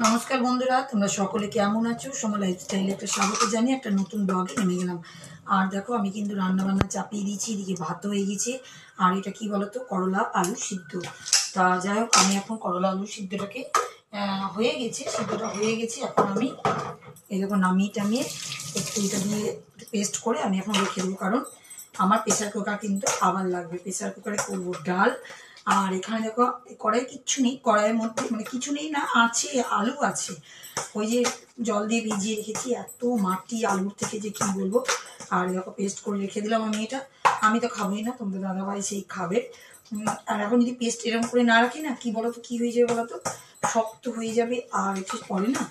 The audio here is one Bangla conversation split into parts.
নমস্কার বন্ধুরা, তোমরা সকলে কেমন আছো? সময় লাইফস্টাইলে একটা স্বাগত জানিয়ে একটা নতুন ব্লগে নেমে গেলাম। আর দেখো, আমি কিন্তু রান্নাবান্না চাপিয়ে দিয়েছি, এদিকে ভাত হয়ে গেছে। আর এটা কি বলতো, করলা আলু সিদ্ধ। তা যাই হোক, আমি এখন করলা আলু সিদ্ধটাকে হয়ে গেছে, সিদ্ধটা হয়ে গেছে। এখন আমি এই দেখো নামিয়ে টামিয়ে একটু এটা দিয়ে পেস্ট করে আমি এখন রেখে দেবো, কারণ আমার প্রেশার কুকার কিন্তু আবার লাগবে। প্রেশার কুকারে করবো ডাল। আর এখানে দেখো কড়াই কিচ্ছু নেই, কড়াইয়ের মধ্যে মানে কিছু নেই না, আছে আলু আছে, ওই যে জল দিয়ে ভিজিয়ে রেখেছি। এত মাটি আলুর থেকে যে কি বলবো। আর দেখো পেস্ট করে রেখে দিলাম আমি এটা। আমি তো খাবোই না, তোমাদের দাদাভাই সেই খাবে। আর এখন যদি পেস্ট এরকম করে না রাখি না, কি বলতো কি হয়ে যাবে বলতো, শক্ত হয়ে যাবে। আর একটু পরে না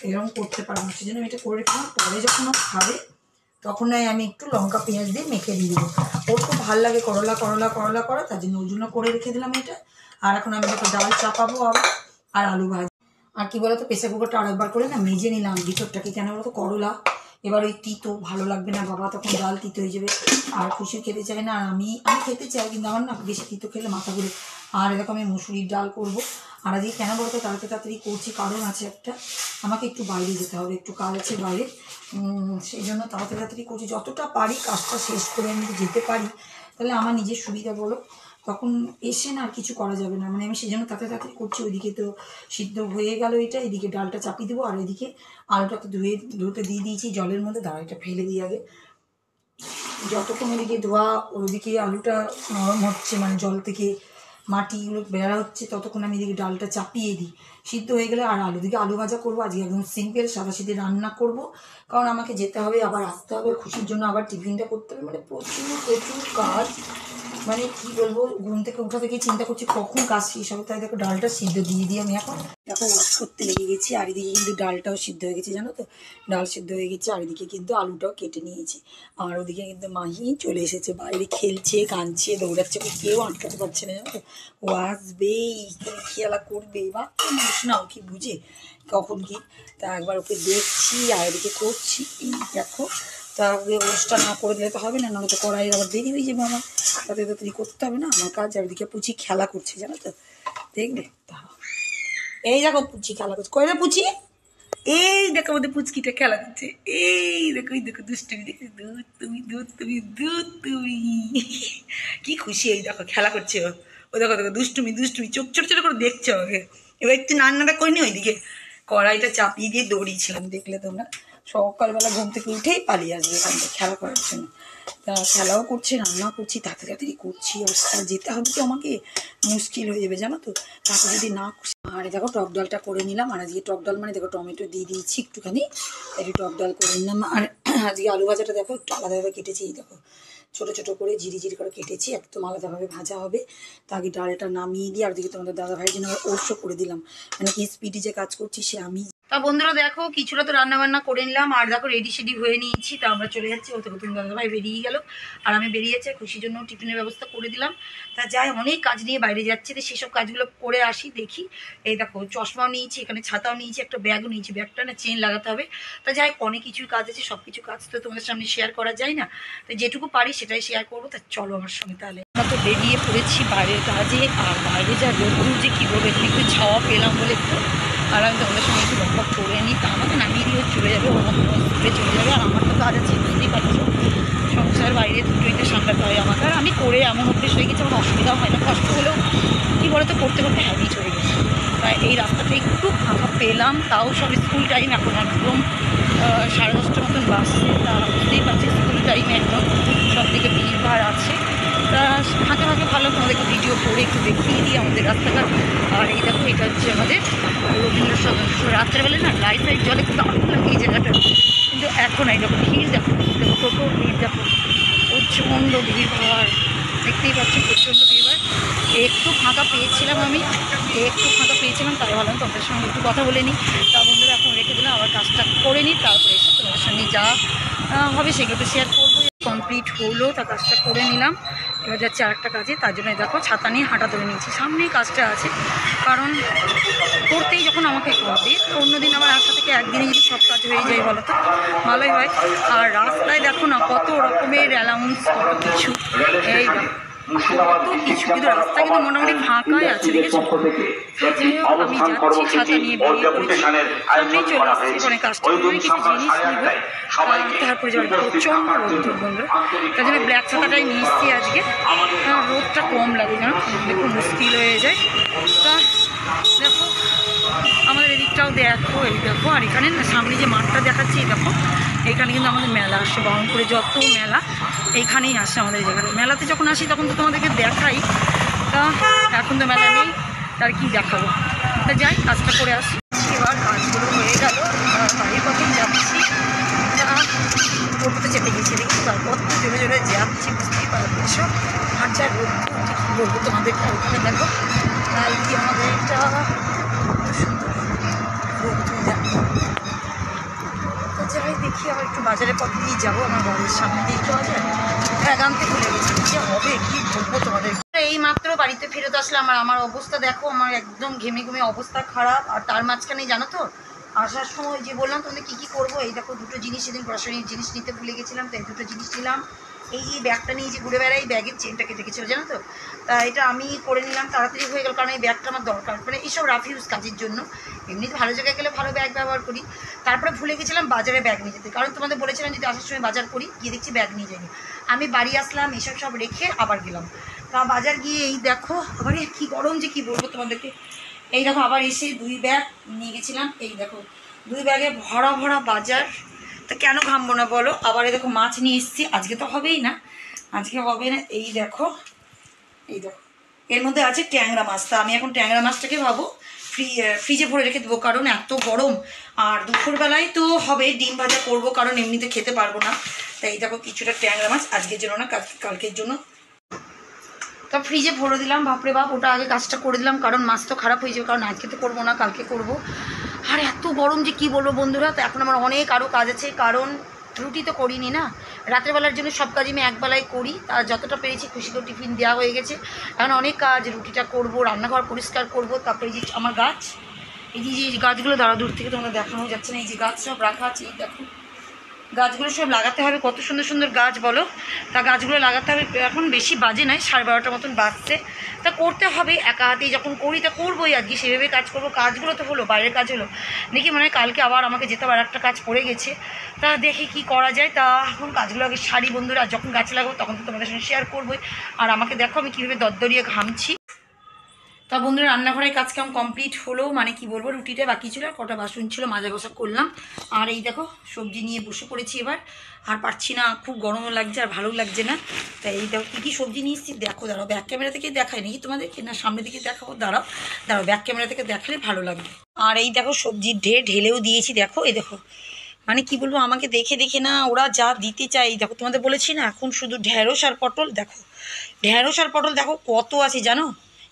এরকম করতে পারবো না, সেই জন্য আমি এটা করে রেখলাম। পরে যখন ও খাবে তখন আমি একটু লঙ্কা পেঁয়াজ দিয়ে মেখে দিয়ে দেবো। ওর খুব ভালো লাগে করলা করলা করলা করা, তার জন্য ওর জন্য করে রেখে দিলাম এটা। আর এখন আমি দেখো ডাল চাপাবো আবার, আর আলু ভাজি। আর কি বলতো, প্রেসার কুকারটা আরেকবার করে না মেজে নিলাম ভিতরটাকে। কেন বলতো, করলা এবার ওই তিতো ভালো লাগবে না বাবা, তখন ডাল তিতো হয়ে যাবে। আর খুশি খেতে চাই না, আর আমি খেতে চাই, কিন্তু আমার না বেশি তিতো খেলে মাথা ঘুরে। আর এরকম আমি মুসুরির ডাল করব। আর আজকে কেন বলতো তাড়াতাড়ি করছি, কারণ আছে একটা, আমাকে একটু বাইরে যেতে হবে, একটু কাজ আছে বাইরে। সেই জন্য তাড়াতাড়ি করছি, যতটা পারি কাজটা শেষ করে আমি যদি যেতে পারি তাহলে আমার নিজের সুবিধা বলো। তখন এসে না আর কিছু করা যাবে না, মানে আমি সেই জন্য তাড়াতাড়ি করছি। ওইদিকে তো সিদ্ধ হয়ে গেল এটা, এদিকে ডালটা চাপিয়ে দেবো। আর এদিকে আলুটা তো ধুতে দিয়ে দিয়েছি জলের মধ্যে, দাঁড়া এটা ফেলে দিই আগে। যতক্ষণ ওদিকে ধোয়া, ওদিকে আলুটা নরম হচ্ছে, মানে জল থেকে মাটিগুলো বেড়া হচ্ছে, ততক্ষণ আমি এদিকে ডালটা চাপিয়ে দিই। সিদ্ধ হয়ে গেলে আর দিকে আলু ভাজা করবো। আজকে একদম সিম্পল সাদাসিধে রান্না করব, কারণ আমাকে যেতে হবে, আবার আসতে হবে, খুশির জন্য আবার টিফিনটা করতে হবে। মানে প্রচুর কাজ, মানে কি বলবো, ঘুম থেকে উঠা থেকে চিন্তা করছি কখন কাজ শেষ হবে। তাই দেখো ডালটা সিদ্ধ দিয়ে দিই আমি এখন। দেখো ওয়াশ করতে লেগে গেছি, আর এদিকে কিন্তু ডালটাও সিদ্ধ হয়ে গেছে, জানো তো, ডাল সিদ্ধ হয়ে গেছে। আর এদিকে কিন্তু আলুটাও কেটে নিয়েছি। আর ওদিকে কিন্তু মাহি চলে এসেছে, বাইরে খেলছে, কাঁদছে, দৌড়াচ্ছে, কেউ আটকাতে পারছে না, জানো তো। ও আসবেই, খেলা করবে, বাচ্চা মানুষ না, ও কি বুঝে কখন কি। তা একবার ওকে দেখছি আর এদিকে করছি, এই দেখো। তা ওষটা না করে দিলে তো হবে না, নাহলে তো কড়াইয়ের আবার দেরি হয়ে যাবে আমার, তাড়াতাড়ি করতে হবে না আমার কাজ। আর এদিকে পুচি খেলা করছে, জানো তো, দেখবে। এই দেখো পুচি খেলা করছে, কয়টা পুচি, এই দেখো আমাদের পুচকিটা খেলা করছে, এই দেখো দুষ্টুমি, দেখো দুধ তুমি কি খুশি, এই দেখো খেলা করছে ও। ও দেখো দুষ্টুমি চোখ ছোট ছোট করে দেখছে ওকে। এবার একটু রান্নাটা করিনি, ওইদিকে কড়াইটা চাপিয়ে দিয়ে দৌড়িয়েছিলাম, দেখলে তোমরা। সকালবেলা ঘুম থেকে উঠেই পালিয়ে আসবে এখান থেকে খেলা করার জন্য। তা খেলাও করছে, রান্নাও করছি, তাড়াতাড়ি করছি। আর যেতে হবে তো আমাকে, মুশকিল হয়ে যাবে জানো তো, তাকে যদি না। আর দেখো টক ডালটা করে নিলাম। আর আজকে টক ডাল মানে দেখো টমেটো দিয়ে দিয়েছি একটুখানি, একটু টক ডাল করে নিলাম। আর আজকে আলু ভাজাটা দেখো একটু আলাদাভাবে কেটেছি, এই দেখো ছোটো ছোটো করে জিরি করে কেটেছি, একদম আলাদাভাবে ভাজা হবে। তা আগে ডালটা নামিয়ে দিয়ে আর দিকে তোমাদের দাদাভাইয়ের জন্য ওটসও করে দিলাম, মানে কি স্পিডি যে কাজ করছি সে আমি। তা বন্ধুরা দেখো, কিছুটা তো রান্না বান্না করে নিলাম, আর দেখো রেডি সেডি হয়ে নিয়েছি। তা আমরা চলে যাচ্ছি, ওতে তুমি দাদাভাই বেরিয়ে গেল আর আমি বেরিয়ে যাচ্ছি। খুশির জন্য টিফিনের ব্যবস্থা করে দিলাম। তা যাই, অনেক কাজ নিয়ে বাইরে যাচ্ছি, তো সেসব কাজগুলো করে আসি দেখি। এই দেখো চশমাও নিয়েছি, এখানে ছাতাও নিয়েছি, একটা ব্যাগও নিয়েছি, ব্যাগটা না চেন লাগাতে হবে। তা যাই, অনেক কিছুই কাজ আছে, সব কিছু কাজ তো তোমাদের সামনে শেয়ার করা যায় না, তো যেটুকু পারি সেটাই শেয়ার করবো। তা চলো আমার সঙ্গে তাহলে। আমরা তো বেরিয়ে পড়েছি বাইরের কাজে, আর বাইরে যা রোদ্দুর যে কী বলবো, একটু ছাওয়া পেলাম বলে একটু। আর আমি তোমাদের সঙ্গে একটু বক করে নিই। তা আমাকে নামিয়ে দিয়ে চলে যাবে, ওর মতো স্কুলে চলে যাবে। আর আমার তো কাজ আছে, বুঝতেই পারছো, সংসার বাইরে দুটোই তো সামলাতে হয় আমাকে। আর আমি করে এমন অভ্যেস হয়ে গেছে, আমার অসুবিধাও হয় না, কষ্ট হলেও কী বলতো করতে হ্যাবিট হয়ে গেছে। তাই এই রাস্তাটা একটু ফাঁকা পেলাম, তাও সব স্কুল টাইম, এখন একদম 10:30টার মতন বাসছে। তা বুঝতেই পারছি স্কুল টাইমে একদম সব থেকে ভিড়ভাড় আছে। তা ফাঁকে ভালো তোমাদেরকে ভিডিও করে একটু দেখিয়ে দিই আমাদের রাস্তাঘাট। আর এই দেখো, এটা হচ্ছে আমাদের রবীন্দ্র সদন। রাত্রেবেলা না লাইট জলে খুব দারুণ লাগে এই জায়গাটা, কিন্তু এখন এই দেখো ভিড়, দেখো টোটোর ভিড়, দেখো প্রচণ্ড ভিড়ভাড়, দেখতেই পাচ্ছি প্রচণ্ড ভিড়ভাড়। একটু ফাঁকা পেয়েছিলাম তাই ভাবলাম তোমাদের সঙ্গে একটু কথা বলে নিই। তা বন্ধুরা এখন রেখে দিলাম, আবার কাজটা করে নিই, তারপরে এসে তোমাদের সঙ্গে যা হবে সেগুলো তো শেয়ার করবো। কমপ্লিট হলো, তা কাজটা করে নিলাম। এবার যাচ্ছে আরেকটা কাজে, তার জন্য দেখো ছাতা নিয়ে হাঁটা ধরে নিয়েছি, সামনেই কাজটা আছে, কারণ করতেই যখন আমাকে করবে, তো অন্যদিন আমার আশা থেকে একদিনে যদি সব কাজ হয়ে যায় বলো তো ভালোই হয়। আর রাস্তায় দেখো না কত রকমের অ্যালাউন্স, কত কিছু, এই কত কিছু, কিন্তু রাস্তা কিন্তু মোটামুটি ফাঁকাই আছে, দেখেছো? যাই হোক, আমি যাচ্ছি ছাতা নিয়ে, বেরিয়ে পড়েছি, সামনেই চলে আসছি, মানে কাস্টমারের কিছু জিনিস নিব, তারপরে যাবে। প্রচণ্ড রোদ্দুর বন্ধুরা, তার জন্য ব্ল্যাক ছাতাটাই নিয়ে এসছি আজকে, রোদটা কম লাগে জানো, দেখো মুশকিল হয়ে যায়। তা দেখো আমাদের এদিকটাও দেখো, এই দেখো, আর এখানে না সামনে যে মাঠটা দেখাচ্ছি দেখো, এখানে কিন্তু আমাদের মেলা আসে, বহরমপুরে যত মেলা এইখানেই আসে আমাদের এই জায়গাটা। মেলাতে যখন আসি তখন তো তোমাদেরকে দেখাই, তা এখন তো মেলা নেই, তার কি দেখাবো। তা যাই, কাজটা করে আসি। এবার কাজগুলো হয়ে গেল, বাড়ির পথে যাচ্ছি, টোটোতে চেপে গেছি, দেখি তারপর তো জোরে জোরে যাচ্ছি, বুঝতেই পারছো। আর যা রোদ, কী বলবো তোমাদেরকে, ওখানে দেখো কি আমাদের একটা সুন্দর রোদ দেখো। তো যাই, দেখি আবার একটু বাজারের পথে দিয়ে যাবো, আমার বাড়ির সামনে দিয়ে একটু বাজার, আনতে ভুলে গেছি, কী হবে কী বলবো তোমাদের। এই মাত্র বাড়িতে ফেরত আসলাম, আর আমার অবস্থা দেখো, আমার একদম ঘেমে ঘেমে অবস্থা খারাপ। আর তার মাঝখানে জানো তো, আসার সময় যে বললাম তোমাদের কী কী করবো, এই দেখো দুটো জিনিস, সেদিন গ্রসারির জিনিস নিতে ভুলে গেছিলাম, তাই দুটো জিনিস নিলাম। এই যে ব্যাগটা নিয়ে যে ঘুরে বেড়াই, ব্যাগের চেনটা কেটে গেছিলো জানো তো, তা এটা আমি করে নিলাম, তাড়াতাড়ি হয়ে গেল, কারণ এই ব্যাগটা আমার দরকার, মানে এইসব রাফ ইউজ কাজের জন্য। এমনিতে ভালো জায়গায় গেলে ভালো ব্যাগ ব্যবহার করি। তারপরে ভুলে গেছিলাম বাজারে ব্যাগ নিয়ে যেতে, কারণ তোমাদের বলেছিলাম যদি আসার সময় বাজার করি, গিয়ে দেখছি ব্যাগ নিয়ে যাইনি। আমি বাড়ি আসলাম, এসব সব রেখে আবার গেলাম, তা বাজার গিয়ে এই দেখো, আবার কী গরম যে কী বলবো তোমাদেরকে। এই দেখো আবার এসে 2 ব্যাগ নিয়ে গেছিলাম, এই দেখো 2 ব্যাগে ভরা ভরা বাজার। তা কেন ঘামবো না বলো। আবার এই দেখো মাছ নিয়ে এসেছি, আজকে তো হবেই না, আজকে হবে না। এই দেখো, এই দেখো এর মধ্যে আছে ট্যাংরা মাছ। তা আমি এখন ট্যাংরা মাছটাকে ভাবো ফ্রিজে ভরে রেখে দেবো, কারণ এত গরম। আর দুপুরবেলায় তো হবে ডিম ভাজা করবো, কারণ এমনিতে খেতে পারবো না। তাই এই দেখো কিছুটা ট্যাংরা মাছ, আজকের জন্য না কালকের জন্য। তো ফ্রিজে ভরে দিলাম, বাপরে বাপ, ওটা আগে কাজটা করে দিলাম, কারণ মাছ তো খারাপ হয়ে যাবে, কারণ আজকে তো করবো না, কালকে করবো। আর এত গরম যে কী বলবো বন্ধুরা। তো এখন আমার অনেক আরও কাজ আছে, কারণ রুটি তো করিনি না, রাত্রেবেলার জন্য সব কাজ আমি একবেলায় করি। আর যতটা পেরেছি খুশিকেও টিফিন দেওয়া হয়ে গেছে, এখন অনেক কাজ, রুটিটা করবো, রান্নাঘর পরিষ্কার করবো, তারপরে এই যে আমার গাছ, এই যে গাছগুলো দাঁড়া, দূর থেকে তোমরা দেখানো যাচ্ছে না, এই যে গাছ সব রাখা আছে, এই দেখো গাছগুলো সব লাগাতে হবে, কত সুন্দর সুন্দর গাছ বলো। তা গাছগুলো লাগাতে হবে, এখন বেশি বাজে নয়, 12:30 মতন বাজছে। তা করতে হবে, একা হাতেই যখন করি তা করবোই, আজকে সেভাবে কাজ করবো। কাজগুলো তো হলো, বাইরের কাজ হলো, দেখি মনে হয় কালকে আবার আমাকে যেতে আবার একটা কাজ পড়ে গেছে, তা দেখি কি করা যায়। তা এখন কাজগুলো আগে সারি বন্ধুরা, যখন গাছ লাগাবো তখন তো তোমাদের সঙ্গে শেয়ার করবোই। আর আমাকে দেখো আমি কীভাবে দরদরিয়ে ঘামছি। তা বন্ধুরা রান্নাঘরের কাজ কাম কমপ্লিট হলো, মানে কি বলবো, রুটিটা বাকি ছিল, আর কটা বাসন ছিল, মাজা ঘষা করলাম। আর এই দেখো সবজি নিয়ে বসে পড়েছি এবার, আর পারছি না, খুব গরমও লাগছে আর ভালো লাগছে না। তাই এই দেখো কী কী সবজি নিয়ে এসেছি, দেখো দাঁড়াও, ব্যাক ক্যামেরা থেকে দেখাই নাকি তোমাদেরকে, না সামনে থেকে দেখাবো, দাঁড়াও দাঁড়াও, ব্যাক ক্যামেরা থেকে দেখালে ভালো লাগবে। আর এই দেখো সবজির ঢেলেও দিয়েছি, দেখো এই দেখো, মানে কি বলবো, আমাকে দেখে দেখে না ওরা যা দিতে চাই। দেখো তোমাদের বলেছি না, এখন শুধু ঢেঁড়স আর পটল, দেখো ঢেঁড়স আর পটল দেখো কত আছে জানো,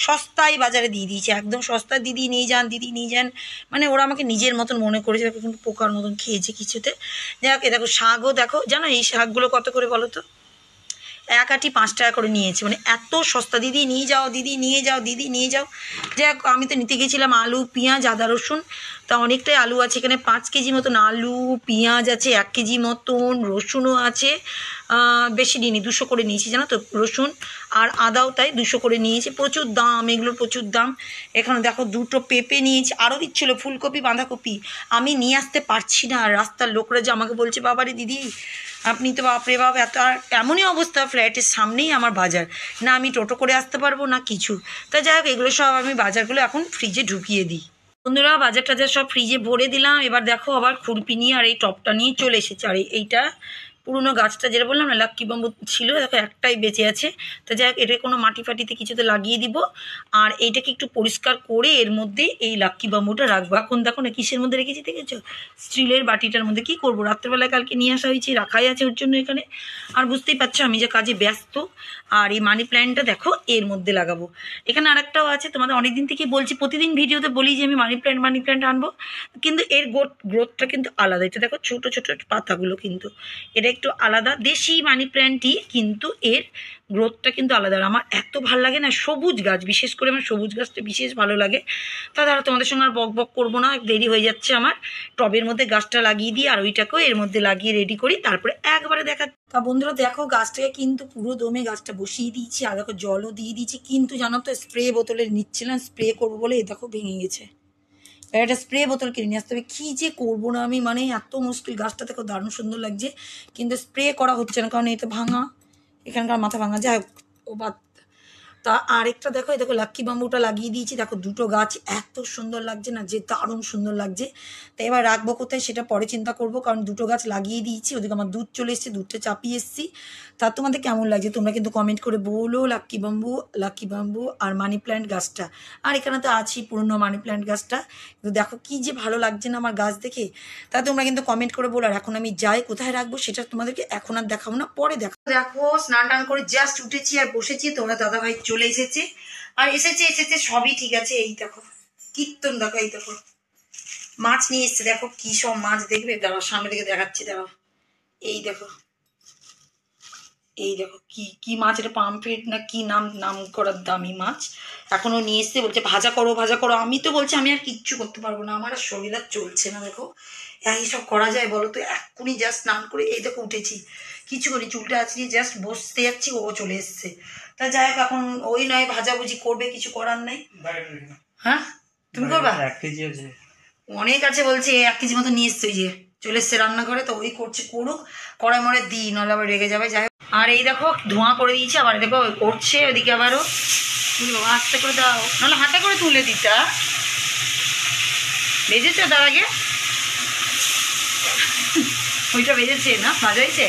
সস্তায় বাজারে দিয়ে দিয়েছে, একদম সস্তায়, দিদি নিয়ে যান, দিদি নিয়ে যান, মানে ওরা আমাকে নিজের মতন মনে করেছে, দেখো কিন্তু পোকার মতন খেয়েছে কিছুতে। যাই হোক, দেখো শাকও দেখো, জানো এই শাকগুলো কত করে বলো তো, 1 আঁটি 5 টাকা করে নিয়েছে, মানে এত সস্তা, দিদি নিয়ে যাও, দিদি নিয়ে যাও, দিদি নিয়ে যাও। যাই হোক, আমি তো নিতে গেছিলাম আলু, পেঁয়াজ, আদা, রসুন, তা অনেকটাই আলু আছে এখানে, 5 কেজি মতন আলু, পেঁয়াজ আছে 1 কেজি মতন, রসুনও আছে, বেশি নিইনি, 200 করে নিয়েছি জানো তো রসুন, আর আদাও তাই 200 করে নিয়েছি। প্রচুর দাম, এগুলোর প্রচুর দাম। এখানে দেখো 2টো পেঁপে নিয়েছি, আরও দিচ্ছিলো ফুলকপি, বাঁধাকপি, আমি নিয়ে আসতে পারছি না। রাস্তার লোকরা যে আমাকে বলছে, বাবারে দিদি আপনি তো বাপরে বাপ এত, আর এমনই অবস্থা, ফ্ল্যাটের সামনেই আমার বাজার, না আমি টোটো করে আসতে পারবো না কিছু। তা যাই হোক, এগুলো সব আমি বাজারগুলো এখন ফ্রিজে ঢুকিয়ে দিই। বন্ধুরা বাজার টাজার সব ফ্রিজে ভরে দিলাম, এবার দেখো আবার খুরপি নিয়ে আর এই টপটা নিয়ে চলে এসেছে। আর এইটা পুরনো গাছটা যেটা বললাম না, লাক্কি বাম্বু ছিল, দেখো একটাই বেঁচে আছে। তো যাই হোক, এটা কোনো মাটি ফাটিতে কিছুতে লাগিয়ে দিব, আর এইটাকে একটু পরিষ্কার করে এর মধ্যে এই লাক্কি বাম্বুটা রাখবো। এখন দেখো না কিসের মধ্যে রেখেছি দেখেছো, স্টিলের বাটিটার মধ্যে। কি করবো, রাত্রেবেলায় কালকে নিয়ে আসা হয়েছে, রাখাই আছে ওর জন্য এখানে। আর বুঝতেই পারছো আমি যে কাজে ব্যস্ত। আর এই মানি প্ল্যান্টটা দেখো এর মধ্যে লাগাবো। এখানে আরেকটাও আছে, তোমাদের অনেকদিন থেকে বলছি, প্রতিদিন ভিডিওতে বলি যে আমি মানি প্ল্যান্ট আনবো, কিন্তু এর গ্রোথটা কিন্তু আলাদা। এটা দেখো ছোটো ছোটো পাতাগুলো, কিন্তু এটা একটু আলাদা, দেশি মানি প্ল্যান্টই, কিন্তু এর গ্রোথটা কিন্তু আলাদা। আর আমার এত ভালো লাগে না সবুজ গাছ, বিশেষ করে আমার সবুজ গাছটা বিশেষ ভালো লাগে। তাছাড়া তোমাদের সঙ্গে আর বক বক করবো না, দেরি হয়ে যাচ্ছে আমার। টবের মধ্যে গাছটা লাগিয়ে দিই আর ওইটাকেও এর মধ্যে লাগিয়ে রেডি করি, তারপরে একবারে দেখা। তা বন্ধুরা দেখো, গাছটাকে কিন্তু পুরো দমে গাছটা বসিয়ে দিয়েছি, আর দেখো জলও দিয়ে দিয়েছি, কিন্তু জানো তো স্প্রে বোতলে নিচ্ছিলাম, স্প্রে করবো বলে এই দেখো ভেঙে গেছে। একটা স্প্রে বোতল কিনে নিয়ে আসতে হবে, কী যে করবো না আমি, মানে এত মুশকিল। গাছটা দেখো দারুণ সুন্দর লাগছে, কিন্তু স্প্রে করা হচ্ছে না, কারণ এতে ভাঙা, এখানকার মাথা ভাঙা, যাই হোক ও বাদ। তা আরেকটা দেখো, এই দেখো লাক্কি বাম্বুটা লাগিয়ে দিয়েছি, দেখো দুটো গাছ এত সুন্দর লাগছে না, যে দারুণ সুন্দর লাগছে। তাই এবার রাখবো কোথায় সেটা পরে চিন্তা করবো, কারণ দুটো গাছ লাগিয়ে দিয়েছি, ওদিকে আমার দুধ চলে এসেছে, দুধটা চাপিয়ে এসেছি। তা তোমাদের কেমন লাগছে তোমরা কিন্তু কমেন্ট করে বলো। লাক্কি বাম্বু আর মানি প্ল্যান্ট গাছটা, আর এখানে তো আছি পুরনো মানি প্ল্যান্ট গাছটা, কিন্তু দেখো কি যে ভালো লাগছে না আমার গাছ দেখে। তা তোমরা কিন্তু কমেন্ট করে বলো। আর এখন আমি যাই, কোথায় রাখবো সেটা তোমাদেরকে এখন আর দেখাবো না, পরে দেখো। দেখো স্নান টান করে জাস্ট উঠেছি আর বসেছি, তোমরা দাদাভাই চলে এসেছে, আর এসেছে সবই ঠিক আছে। এই দেখো কীর্তন, দেখো এই দেখো মাছ নিয়ে এসছে, দেখো কি সব মাছ দেখবে, দাঁড়াও সামনে থেকে দেখাচ্ছি, দাঁড়াও। এই দেখো, এই দেখো কি কি মাছ, এটা পামফ্রেট না কি নাম, নাম করার দামি মাছ। এখনো নিয়ে এসছে, বলছে ভাজা করো ভাজা করো। আমি তো বলছি আমি আর কিচ্ছু করতে পারবো না, আমার আর শরীর আর চলছে না। দেখো এইসব করা যায় বলো তো? এক্ষুনি জাস্ট স্নান করে এই দেখো উঠেছি, কিছু করি, চুলটা আছড়িয়ে জাস্ট বসতে যাচ্ছি, ও চলে এসছে। তা যাই হোক, এখন ওই নয় ভাজাভুজি করবে, কিছু করার নাই। হ্যাঁ তুমি করবা? 1 কেজি আছে, অনেক আছে বলছে, 1 কেজি মতো নিয়ে এসছে, ওই যে চলে এসছে রান্না করে, তো ওই করছে, করুক, কড়াই মরে দিই, নাহলে আবার রেগে যাবে। যাই হোক, আর এই দেখো ধোঁয়া করে দিয়েছে, আবার দেখো করছে ওদিকে আবারও, আস্তে করে দাও, নাহলে হাতে করে তুলে দিতা। বেজেছে তার আগে, ওইটা বেজেছে না, ভাজা হয়েছে,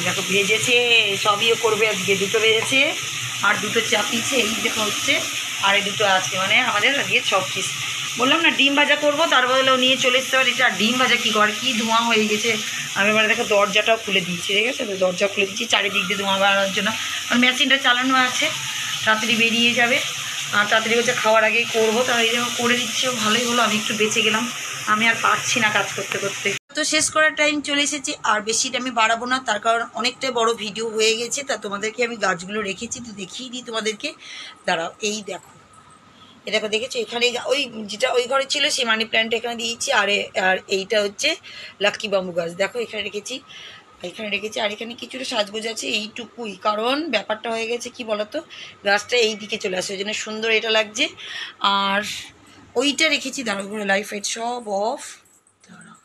দেখো ভেজেছে, সবইও করবে আজকে। দুটো ভেজেছে আর দুটো চাপিয়েছে, এই দেখো হচ্ছে, আর এই দুটো আছে, মানে আমাদের আজকে 6 পিস। বললাম না ডিম ভাজা করবো, তার বদলেও নিয়ে চলে এসতে পারি। এটা ডিম ভাজা কী করে, কী ধোঁয়া হয়ে গেছে। আমি এবারে দেখো দরজাটাও খুলে দিয়েছি, ঠিক আছে, তো দরজা খুলে দিচ্ছি চারিদিক দিয়ে ধোঁয়া বেড়ানোর জন্য, কারণ মেশিনটা চালানো আছে, তাড়াতাড়ি বেরিয়ে যাবে। আর তাড়াতাড়ি হচ্ছে খাওয়ার আগেই করবো, তাই এই দেখো করে দিচ্ছে, ভালোই হলো, আমি একটু বেঁচে গেলাম। আমি আর পারছি না কাজ করতে করতে। তো শেষ করার টাইম চলে এসেছি, আর বেশিটা আমি বাড়াবো না, তার কারণ অনেকটাই বড় ভিডিও হয়ে গেছে। তা তোমাদেরকে আমি গাছগুলো রেখেছি, তো দেখিয়ে দিই তোমাদেরকে, দাঁড়াও। এই দেখো, এ দেখো, দেখেছো এখানে ওই যেটা ওই ঘরে ছিল সেই মানি প্ল্যান্ট এখানে দিয়েছি, আর এইটা হচ্ছে লাক্কি বাম্বু গাছ, দেখো এখানে রেখেছি, আর এখানে কিছুটা সাজগোজ আছে, এইটুকুই। কারণ ব্যাপারটা হয়ে গেছে কি বলতো, গাছটা এই দিকে চলে আসে, ওই জন্য সুন্দর এটা লাগছে। আর ওইটা রেখেছি, দাঁড়াও করে লাইট ফাইট সব অফ, দাঁড়াও,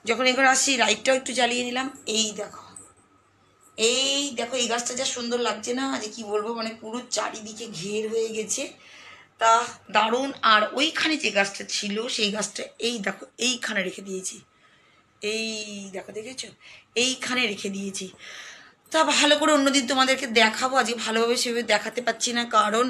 যখন এখানে আসি লাইটটাও একটু জ্বালিয়ে নিলাম। এই দেখো, এই দেখো এই গাছটা যা সুন্দর লাগছে না, যে কি বলবো, মানে পুরো চারিদিকে ঘের হয়ে গেছে, তা দারুণ। আর ওইখানে যে গাছটা ছিল সেই গাছটা এই দেখো এইখানে রেখে দিয়েছি, এই দেখো দেখেছো, এইখানে রেখে দিয়েছি। তা ভালো করে অন্যদিন তোমাদেরকে দেখাবো, আজকে ভালোভাবে সেভাবে দেখাতে পাচ্ছি না, কারণ